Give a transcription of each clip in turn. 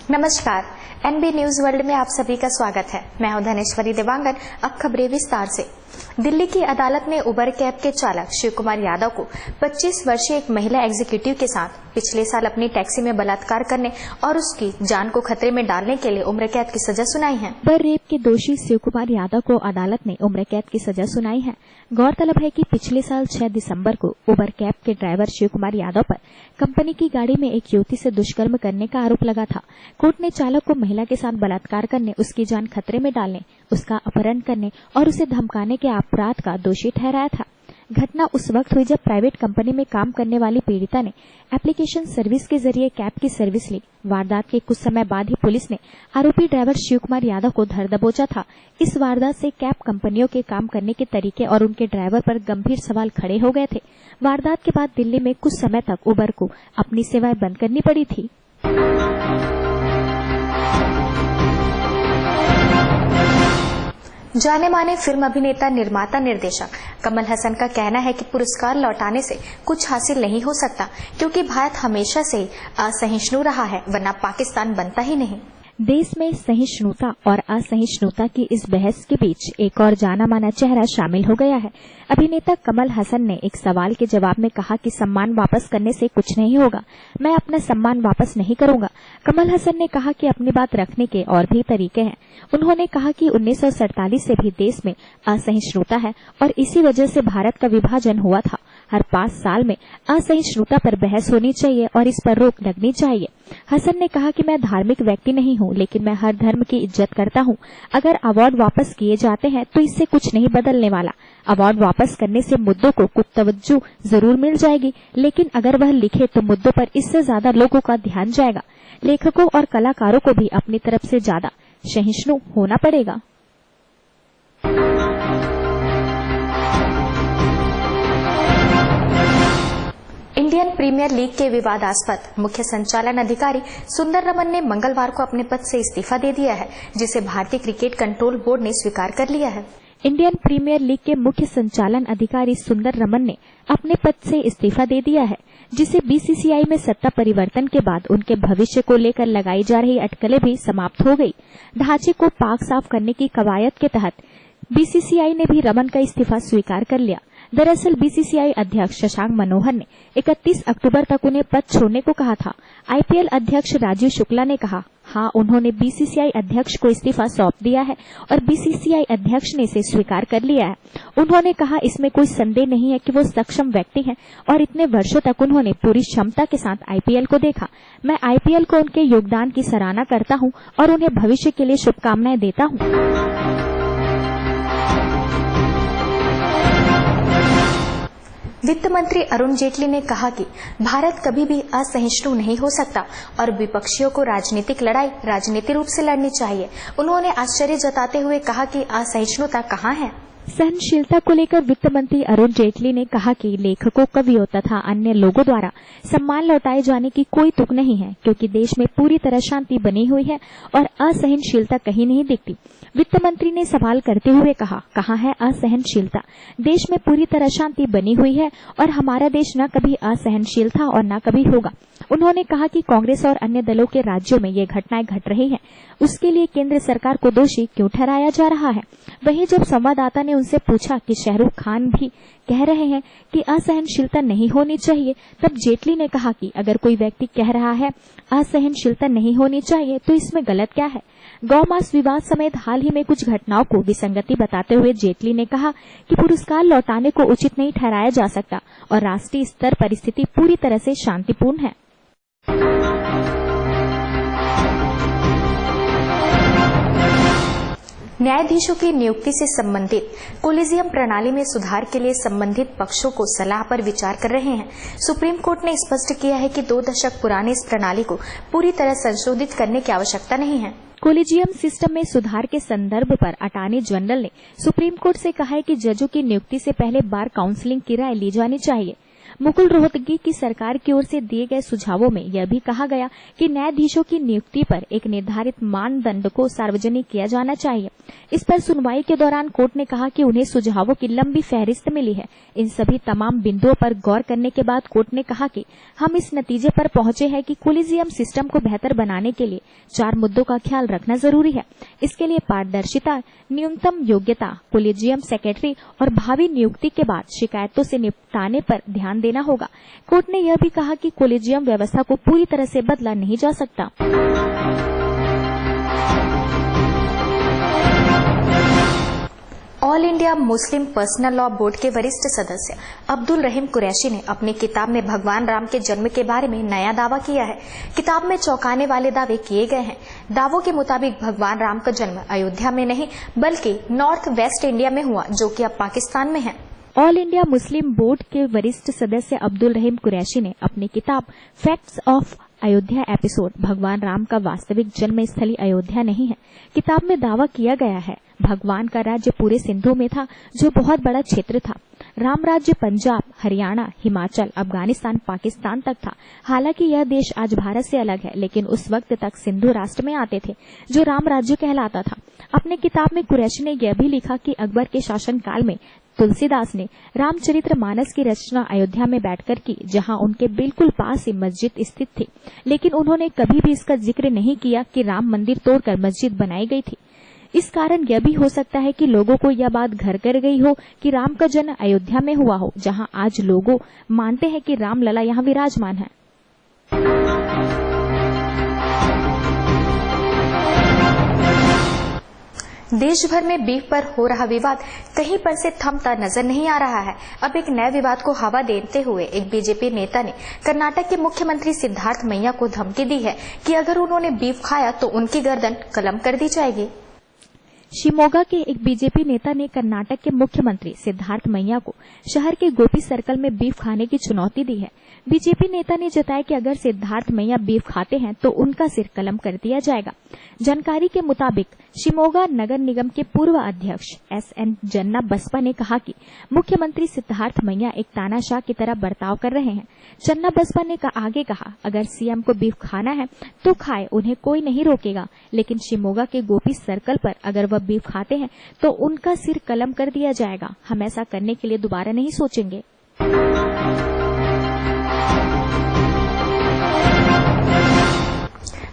नमस्कार, NB news world में आप सभी का स्वागत है। मैं हूं धनेश्वरी देवांगन। अब खबरें विस्तार से। दिल्ली की अदालत ने उबर कैब के चालक शिव कुमार यादव को 25 वर्षीय एक महिला एग्जीक्यूटिव के साथ पिछले साल अपनी टैक्सी में बलात्कार करने और उसकी जान को खतरे में डालने के लिए उम्र कैद की सजा सुनाई है। उबर रेप के दोषी शिव कुमार यादव को अदालत ने उम्र कैद की सजा सुनाई है। गौरतलब है कि पिछले साल 6 दिसंबर को उबर कैब के ड्राइवर शिव कुमार यादव पर कंपनी की गाड़ी में एक युवती से दुष्कर्म करने का आरोप लगा था। कोर्ट ने चालक को महिला के साथ बलात्कार करने, उसकी जान खतरे में डालने, उसका अपहरण करने और उसे धमकाने के अपराध का दोषी ठहराया था। घटना उस वक्त हुई जब प्राइवेट कंपनी में काम करने वाली पीड़िता ने एप्लीकेशन सर्विस के जरिए कैब की सर्विस ली। वारदात के कुछ समय बाद ही पुलिस ने आरोपी ड्राइवर शिव कुमार यादव को धर दबोचा था। इस वारदात से कैब कंपनियों के काम करने के तरीके और उनके ड्राइवर पर गंभीर सवाल खड़े हो गए थे। वारदात के बाद दिल्ली में कुछ समय तक उबर को अपनी सेवाएं बंद करनी पड़ी थी। जाने माने फिल्म अभिनेता, निर्माता, निर्देशक कमल हसन का कहना है कि पुरस्कार लौटाने से कुछ हासिल नहीं हो सकता, क्योंकि भारत हमेशा से असहिष्णु रहा है, वरना पाकिस्तान बनता ही नहीं। देश में सहिष्णुता और असहिष्णुता की इस बहस के बीच एक और जाना माना चेहरा शामिल हो गया है। अभिनेता कमल हसन ने एक सवाल के जवाब में कहा कि सम्मान वापस करने से कुछ नहीं होगा, मैं अपना सम्मान वापस नहीं करूंगा। कमल हसन ने कहा कि अपनी बात रखने के और भी तरीके हैं। उन्होंने कहा कि 1947 से भी देश में असहिष्णुता है और इसी वजह से भारत का विभाजन हुआ था। हर 5 साल में असहिष्णुता पर बहस होनी चाहिए और इस पर रोक लगनी चाहिए। हसन ने कहा कि मैं धार्मिक व्यक्ति नहीं हूं, लेकिन मैं हर धर्म की इज्जत करता हूं। अगर अवार्ड वापस किए जाते हैं तो इससे कुछ नहीं बदलने वाला। अवार्ड वापस करने से मुद्दों को कुछ तवज्जो जरूर मिल जाएगी, लेकिन अगर वह लिखे तो मुद्दों पर इससे ज्यादा लोगों का ध्यान जाएगा। लेखकों और कलाकारों को भी अपनी तरफ से ज्यादा सहिष्णु होना पड़ेगा। इंडियन प्रीमियर लीग के विवादास्पद मुख्य संचालन अधिकारी सुंदर रमन ने मंगलवार को अपने पद से इस्तीफा दे दिया है, जिसे भारतीय क्रिकेट कंट्रोल बोर्ड ने स्वीकार कर लिया है। इंडियन प्रीमियर लीग के मुख्य संचालन अधिकारी सुंदर रमन ने अपने पद से इस्तीफा दे दिया है, जिसे बीसीसीआई में सत्ता परिवर्तन के बाद उनके भविष्य को लेकर लगाई जा रही अटकलें भी समाप्त हो गई। ढांचे को पाक साफ करने की कवायद के तहत बीसीसीआई ने भी रमन का इस्तीफा स्वीकार कर लिया। दरअसल बीसीसीआई अध्यक्ष शशांक मनोहर ने 31 अक्टूबर तक उन्हें पद छोड़ने को कहा था। आईपीएल अध्यक्ष राजीव शुक्ला ने कहा, हाँ, उन्होंने बीसीसीआई अध्यक्ष को इस्तीफा सौंप दिया है और बीसीसीआई अध्यक्ष ने इसे स्वीकार कर लिया है। उन्होंने कहा, इसमें कोई संदेह नहीं है कि वो सक्षम व्यक्ति हैं और इतने वर्षों तक उन्होंने पूरी क्षमता के साथ आईपीएल को देखा। मैं आईपीएल को उनके योगदान की सराहना करता हूँ और उन्हें भविष्य के लिए शुभकामनाएं देता हूँ। वित्त मंत्री अरुण जेटली ने कहा कि भारत कभी भी असहिष्णु नहीं हो सकता और विपक्षियों को राजनीतिक लड़ाई राजनीतिक रूप से लड़नी चाहिए। उन्होंने आश्चर्य जताते हुए कहा कि असहिष्णुता कहाँ है। सहनशीलता को लेकर वित्त मंत्री अरुण जेटली ने कहा कि लेखकों, कवियों तथा अन्य लोगों द्वारा सम्मान लौटाए जाने की कोई तुक नहीं है, क्योंकि देश में पूरी तरह शांति बनी हुई है और असहनशीलता कहीं नहीं दिखती। वित्त मंत्री ने सवाल करते हुए कहा, कहाँ है असहनशीलता? देश में पूरी तरह शांति बनी हुई है और हमारा देश न कभी असहनशील था और न कभी होगा। उन्होंने कहा कि कांग्रेस और अन्य दलों के राज्यों में ये घटनाएं घट रही हैं, उसके लिए केंद्र सरकार को दोषी क्यों ठहराया जा रहा है। वहीं जब संवाददाता ने उनसे पूछा कि शाहरुख खान भी कह रहे हैं कि असहनशीलता नहीं होनी चाहिए, तब जेटली ने कहा कि अगर कोई व्यक्ति कह रहा है असहनशीलता नहीं होनी चाहिए तो इसमें गलत क्या है। गौमांस विवाद समेत हाल ही में कुछ घटनाओं को विसंगति बताते हुए जेटली ने कहा कि पुरस्कार लौटाने को उचित नहीं ठहराया जा सकता और राष्ट्रीय स्तर पर स्थिति पूरी तरह से शांतिपूर्ण है। न्यायाधीशों की नियुक्ति से संबंधित कोलिजियम प्रणाली में सुधार के लिए संबंधित पक्षों को सलाह पर विचार कर रहे हैं। सुप्रीम कोर्ट ने स्पष्ट किया है कि 2 दशक पुरानी इस प्रणाली को पूरी तरह संशोधित करने की आवश्यकता नहीं है। कोलिजियम सिस्टम में सुधार के संदर्भ पर अटॉर्नी जनरल ने सुप्रीम कोर्ट से कहा है कि जजों की नियुक्ति से पहले बार काउंसिलिंग की राय ली जानी चाहिए। मुकुल रोहतगी की सरकार की ओर से दिए गए सुझावों में यह भी कहा गया कि न्यायाधीशों की नियुक्ति पर एक निर्धारित मानदंड को सार्वजनिक किया जाना चाहिए। इस पर सुनवाई के दौरान कोर्ट ने कहा कि उन्हें सुझावों की लंबी फहरिस्त मिली है। इन सभी तमाम बिंदुओं पर गौर करने के बाद कोर्ट ने कहा कि हम इस नतीजे पर पहुंचे हैं कि कोलिजियम सिस्टम को बेहतर बनाने के लिए 4 मुद्दों का ख्याल रखना जरूरी है। इसके लिए पारदर्शिता, न्यूनतम योग्यता, कोलिजियम सेक्रेटरी और भावी नियुक्ति के बाद शिकायतों से निपटाने पर ध्यान देना होगा। कोर्ट ने यह भी कहा कि कोलिजियम व्यवस्था को पूरी तरह से बदला नहीं जा सकता। All India Muslim personal law board के वरिष्ठ सदस्य अब्दुल रहीम कुरैशी ने अपनी किताब में भगवान राम के जन्म के बारे में नया दावा किया है। किताब में चौंकाने वाले दावे किए गए हैं। दावों के मुताबिक भगवान राम का जन्म अयोध्या में नहीं बल्कि नॉर्थ वेस्ट इंडिया में हुआ, जो कि अब पाकिस्तान में है। ऑल इंडिया मुस्लिम बोर्ड के वरिष्ठ सदस्य अब्दुल रहीम कुरैशी ने अपनी किताब फैक्ट्स ऑफ अयोध्या एपिसोड भगवान राम का वास्तविक जन्म स्थली अयोध्या नहीं है। किताब में दावा किया गया है भगवान का राज्य पूरे सिंधु में था, जो बहुत बड़ा क्षेत्र था। राम राज्य पंजाब, हरियाणा, हिमाचल, अफगानिस्तान, पाकिस्तान तक था। हालांकि यह देश आज भारत से अलग है, लेकिन उस वक्त तक सिंधु राष्ट्र में आते थे, जो राम राज्य कहलाता था। अपने किताब में कुरैशी ने यह भी लिखा कि अकबर के शासनकाल में तुलसीदास ने रामचरितमानस की रचना अयोध्या में बैठकर की, जहां उनके बिल्कुल पास ही मस्जिद स्थित थी। लेकिन उन्होंने कभी भी इसका जिक्र नहीं किया कि राम मंदिर तोड़कर मस्जिद बनाई गई थी। इस कारण यह भी हो सकता है कि लोगों को यह बात घर कर गई हो कि राम का जन्म अयोध्या में हुआ हो, जहां आज लोगों मानते हैं कि राम लला यहां विराजमान है। देश भर में बीफ पर हो रहा विवाद कहीं पर से थमता नजर नहीं आ रहा है। अब एक नए विवाद को हवा देते हुए एक बीजेपी नेता ने कर्नाटक के मुख्यमंत्री सिद्धार्थ मैया को धमकी दी है कि अगर उन्होंने बीफ खाया तो उनकी गर्दन कलम कर दी जाएगी। शिमोगा के एक बीजेपी नेता ने कर्नाटक के मुख्यमंत्री सिद्धार्थ मैया को शहर के गोपी सर्कल में बीफ खाने की चुनौती दी है। बीजेपी नेता ने जताया कि अगर सिद्धार्थ मैया बीफ खाते हैं तो उनका सिर कलम कर दिया जाएगा। जानकारी के मुताबिक शिमोगा नगर निगम के पूर्व अध्यक्ष SN जन्ना बसपा ने कहा कि मुख्यमंत्री सिद्धार्थ मैया एक तानाशाह की तरह बर्ताव कर रहे हैं। जन्ना बसपा ने आगे कहा, अगर सीएम को बीफ खाना है तो खाए, उन्हें कोई नहीं रोकेगा। लेकिन शिमोगा के गोपी सर्कल पर अगर वह बीफ खाते हैं तो उनका सिर कलम कर दिया जाएगा। हम ऐसा करने के लिए दोबारा नहीं सोचेंगे।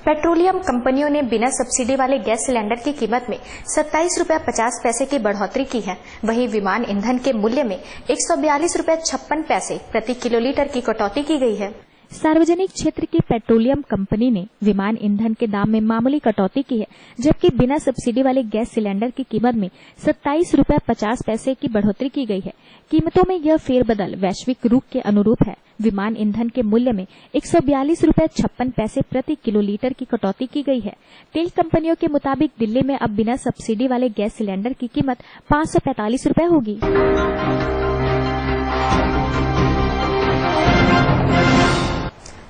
पेट्रोलियम कंपनियों ने बिना सब्सिडी वाले गैस सिलेंडर की कीमत में 27 रुपये 50 पैसे की बढ़ोतरी की है। वहीं विमान ईंधन के मूल्य में 142 रुपये 56 पैसे प्रति किलोलीटर की कटौती की गई है। सार्वजनिक क्षेत्र की पेट्रोलियम कंपनी ने विमान ईंधन के दाम में मामूली कटौती की है, जबकि बिना सब्सिडी वाले गैस सिलेंडर की कीमत में 27 रुपये 50 पैसे की बढ़ोतरी की गई है। कीमतों में यह फेरबदल वैश्विक रुख के अनुरूप है। विमान ईंधन के मूल्य में 142 रुपये 56 पैसे प्रति किलोलीटर की कटौती की गई है। तेल कंपनियों के मुताबिक दिल्ली में अब बिना सब्सिडी वाले गैस सिलेंडर की कीमत 545 रुपये होगी।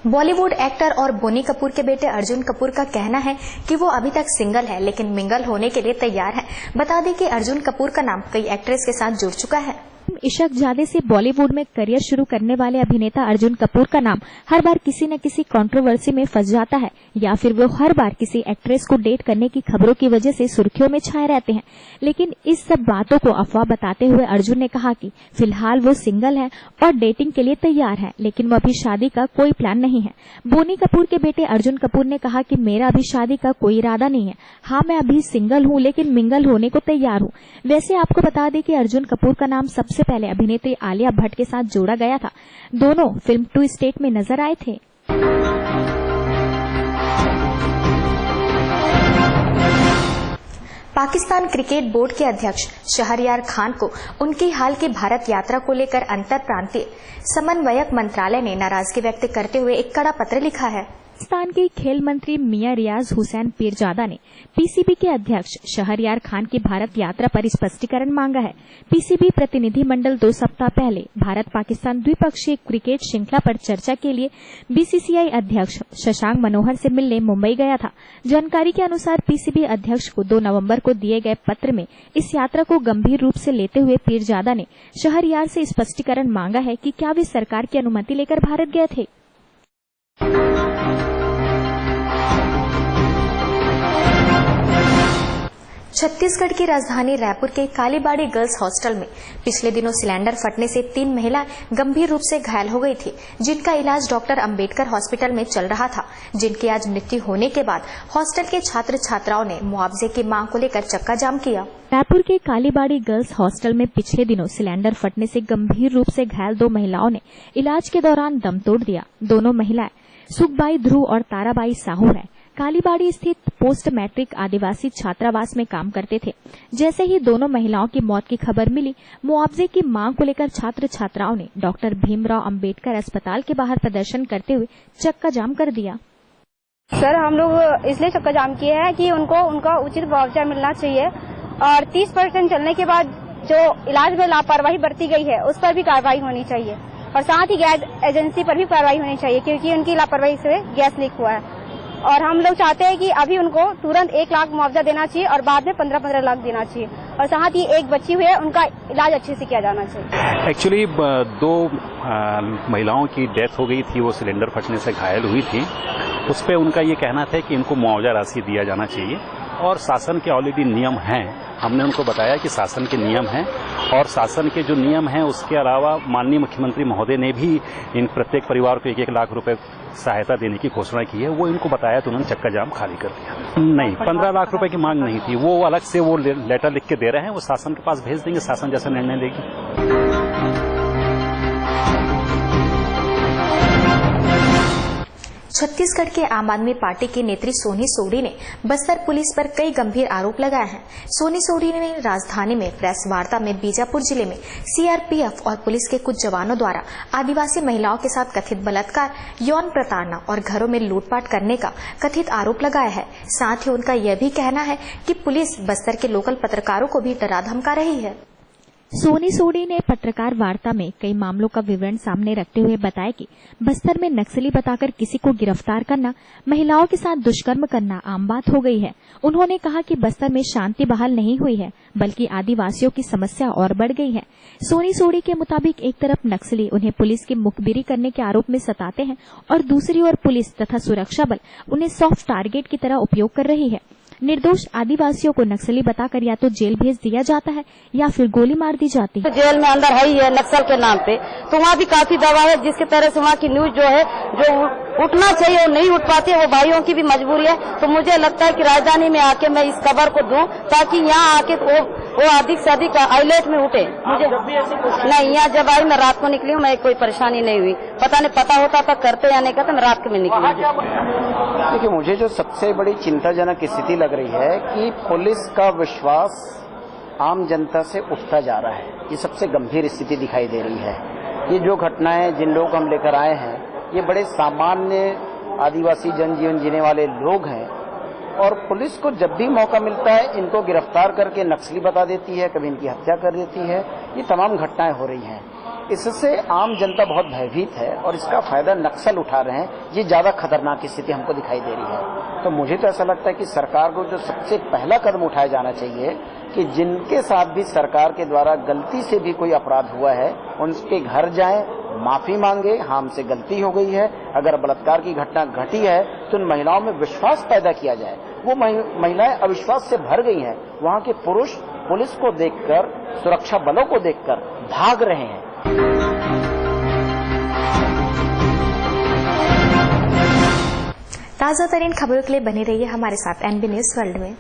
बॉलीवुड एक्टर और बोनी कपूर के बेटे अर्जुन कपूर का कहना है कि वो अभी तक सिंगल है, लेकिन मिंगल होने के लिए तैयार है। बता दें कि अर्जुन कपूर का नाम कई एक्ट्रेस के साथ जुड़ चुका है। इशक जादे से बॉलीवुड में करियर शुरू करने वाले अभिनेता अर्जुन कपूर का नाम हर बार किसी न किसी कंट्रोवर्सी में फंस जाता है, या फिर वो हर बार किसी एक्ट्रेस को डेट करने की खबरों की वजह से सुर्खियों में छाए रहते हैं। लेकिन इस सब बातों को अफवाह बताते हुए अर्जुन ने कहा कि फिलहाल वो सिंगल है और डेटिंग के लिए तैयार है, लेकिन वो अभी शादी का कोई प्लान नहीं है। बोनी कपूर के बेटे अर्जुन कपूर ने कहा कि मेरा अभी शादी का कोई इरादा नहीं है। हाँ, मैं अभी सिंगल हूँ, लेकिन मिंगल होने को तैयार हूँ। वैसे आपको बता दें कि अर्जुन कपूर का नाम सबसे पहले अभिनेत्री आलिया भट्ट के साथ जोड़ा गया था। दोनों फिल्म 2 स्टेट में नजर आए थे। पाकिस्तान क्रिकेट बोर्ड के अध्यक्ष शहरयार खान को उनकी हाल की भारत यात्रा को लेकर अंतर प्रांतीय समन्वयक मंत्रालय ने नाराजगी व्यक्त करते हुए एक कड़ा पत्र लिखा है। बलूचिस्तान के खेल मंत्री मियां रियाज हुसैन पीरजादा ने पीसीबी के अध्यक्ष शहरयार खान की भारत यात्रा पर स्पष्टीकरण मांगा है। पीसीबी प्रतिनिधि मंडल 2 सप्ताह पहले भारत पाकिस्तान द्विपक्षीय क्रिकेट श्रृंखला पर चर्चा के लिए बीसीसीआई अध्यक्ष शशांक मनोहर से मिलने मुंबई गया था। जानकारी के अनुसार पीसीबी अध्यक्ष को 2 नवंबर को दिए गए पत्र में इस यात्रा को गंभीर रूप से लेते हुए पीरजादा ने शहरयार से स्पष्टीकरण मांगा है कि क्या वे सरकार की अनुमति लेकर भारत गए थे। छत्तीसगढ़ की राजधानी रायपुर के कालीबाड़ी गर्ल्स हॉस्टल में पिछले दिनों सिलेंडर फटने से 3 महिलाएं गंभीर रूप से घायल हो गई थी, जिनका इलाज डॉक्टर अंबेडकर हॉस्पिटल में चल रहा था, जिनकी आज मृत्यु होने के बाद हॉस्टल के छात्र छात्राओं ने मुआवजे की मांग को लेकर चक्का जाम किया। रायपुर के कालीबाड़ी गर्ल्स हॉस्टल में पिछले दिनों सिलेंडर फटने से गंभीर रूप से घायल 2 महिलाओं ने इलाज के दौरान दम तोड़ दिया। दोनों महिलाएं सुखबाई ध्रुव और ताराबाई साहू है। कालीबाड़ी स्थित पोस्ट मैट्रिक आदिवासी छात्रावास में काम करते थे। जैसे ही दोनों महिलाओं की मौत की खबर मिली, मुआवजे की मांग को लेकर छात्र छात्राओं ने डॉक्टर भीमराव अंबेडकर अस्पताल के बाहर प्रदर्शन करते हुए चक्का जाम कर दिया। सर, हम लोग इसलिए चक्का जाम किए हैं कि उनका उचित मुआवजा मिलना चाहिए और 30% चलने के बाद जो इलाज में लापरवाही बरती गई है उस पर भी कार्रवाई होनी चाहिए और साथ ही गैस एजेंसी पर भी कार्रवाई होनी चाहिए, क्योंकि उनकी लापरवाही से गैस लीक हुआ है। और हम लोग चाहते हैं कि अभी उनको तुरंत 1 लाख मुआवजा देना चाहिए और बाद में 15-15 लाख देना चाहिए और साथ ही एक बच्ची हुई है, उनका इलाज अच्छे से किया जाना चाहिए। एक्चुअली 2 महिलाओं की डेथ हो गई थी, वो सिलेंडर फटने से घायल हुई थी। उस पर उनका ये कहना था कि इनको मुआवजा राशि दिया जाना चाहिए और शासन के ऑलरेडी नियम हैं। हमने उनको बताया कि शासन के नियम हैं और शासन के जो नियम हैं उसके अलावा माननीय मुख्यमंत्री महोदय ने भी इन प्रत्येक परिवार को 1-1 लाख रुपए सहायता देने की घोषणा की है। वो इनको बताया तो उन्होंने चक्का जाम खाली कर दिया। नहीं, 15 लाख रुपए की मांग नहीं थी, वो अलग से वो लेटर लिख के दे रहे हैं, वो शासन के पास भेज देंगे, शासन जैसा निर्णय लेगी। छत्तीसगढ़ के आम आदमी पार्टी की नेत्री सोनी सोढ़ी ने बस्तर पुलिस पर कई गंभीर आरोप लगाए हैं। सोनी सोढ़ी ने राजधानी में प्रेस वार्ता में बीजापुर जिले में सीआरपीएफ और पुलिस के कुछ जवानों द्वारा आदिवासी महिलाओं के साथ कथित बलात्कार, यौन प्रताड़ना और घरों में लूटपाट करने का कथित आरोप लगाया है। साथ ही उनका यह भी कहना है कि पुलिस बस्तर के लोकल पत्रकारों को भी डरा धमका रही है। सोनी सोढ़ी ने पत्रकार वार्ता में कई मामलों का विवरण सामने रखते हुए बताया कि बस्तर में नक्सली बताकर किसी को गिरफ्तार करना, महिलाओं के साथ दुष्कर्म करना आम बात हो गई है। उन्होंने कहा कि बस्तर में शांति बहाल नहीं हुई है, बल्कि आदिवासियों की समस्या और बढ़ गई है। सोनी सोढ़ी के मुताबिक एक तरफ नक्सली उन्हें पुलिस की मुखबिरी करने के आरोप में सताते हैं और दूसरी ओर पुलिस तथा सुरक्षा बल उन्हें सॉफ्ट टारगेट की तरह उपयोग कर रही है। निर्दोष आदिवासियों को नक्सली बताकर या तो जेल भेज दिया जाता है या फिर गोली मार दी जाती है। तो जेल में अंदर है ही है नक्सल के नाम पे, तो वहाँ भी काफी दबाव है, जिसकी तरह से वहाँ की न्यूज जो है जो उठना चाहिए वो नहीं उठ पाते, वो भाइयों की भी मजबूरी है। तो मुझे लगता है कि राजधानी में आके मैं इस खबर को दूं ताकि यहाँ आके वो अधिक से अधिक हाईलाइट में उठे। मुझे नहीं, यहाँ जब आई मैं रात को निकली हूँ, मैं कोई परेशानी नहीं हुई। पता होता था करते या नहीं करते, मैं रात को में निकली। देखिए, मुझे जो सबसे बड़ी चिंताजनक स्थिति लग रही है कि पुलिस का विश्वास आम जनता से उठता जा रहा है। ये सबसे गंभीर स्थिति दिखाई दे रही है। ये जो घटनाएं जिन लोग हम लेकर आए हैं, ये बड़े सामान्य आदिवासी जनजीवन जीने वाले लोग हैं और पुलिस को जब भी मौका मिलता है इनको गिरफ्तार करके नक्सली बता देती है, कभी इनकी हत्या कर देती है। ये तमाम घटनाएं हो रही हैं। इससे आम जनता बहुत भयभीत है और इसका फायदा नक्सल उठा रहे हैं। ये ज्यादा खतरनाक स्थिति हमको दिखाई दे रही है। तो मुझे तो ऐसा लगता है कि सरकार को जो सबसे पहला कदम उठाया जाना चाहिए कि जिनके साथ भी सरकार के द्वारा गलती से भी कोई अपराध हुआ है उनके घर जाएं, माफी मांगे, हाँ हमसे गलती हो गई है। अगर बलात्कार की घटना घटी है तो उन महिलाओं में विश्वास पैदा किया जाए। वो महिलाएं अविश्वास से भर गई हैं। वहाँ के पुरुष पुलिस को देखकर, सुरक्षा बलों को देखकर भाग रहे हैं। ताजा तरीन खबरों के लिए बने रहिए हमारे साथ एनबी न्यूज वर्ल्ड में।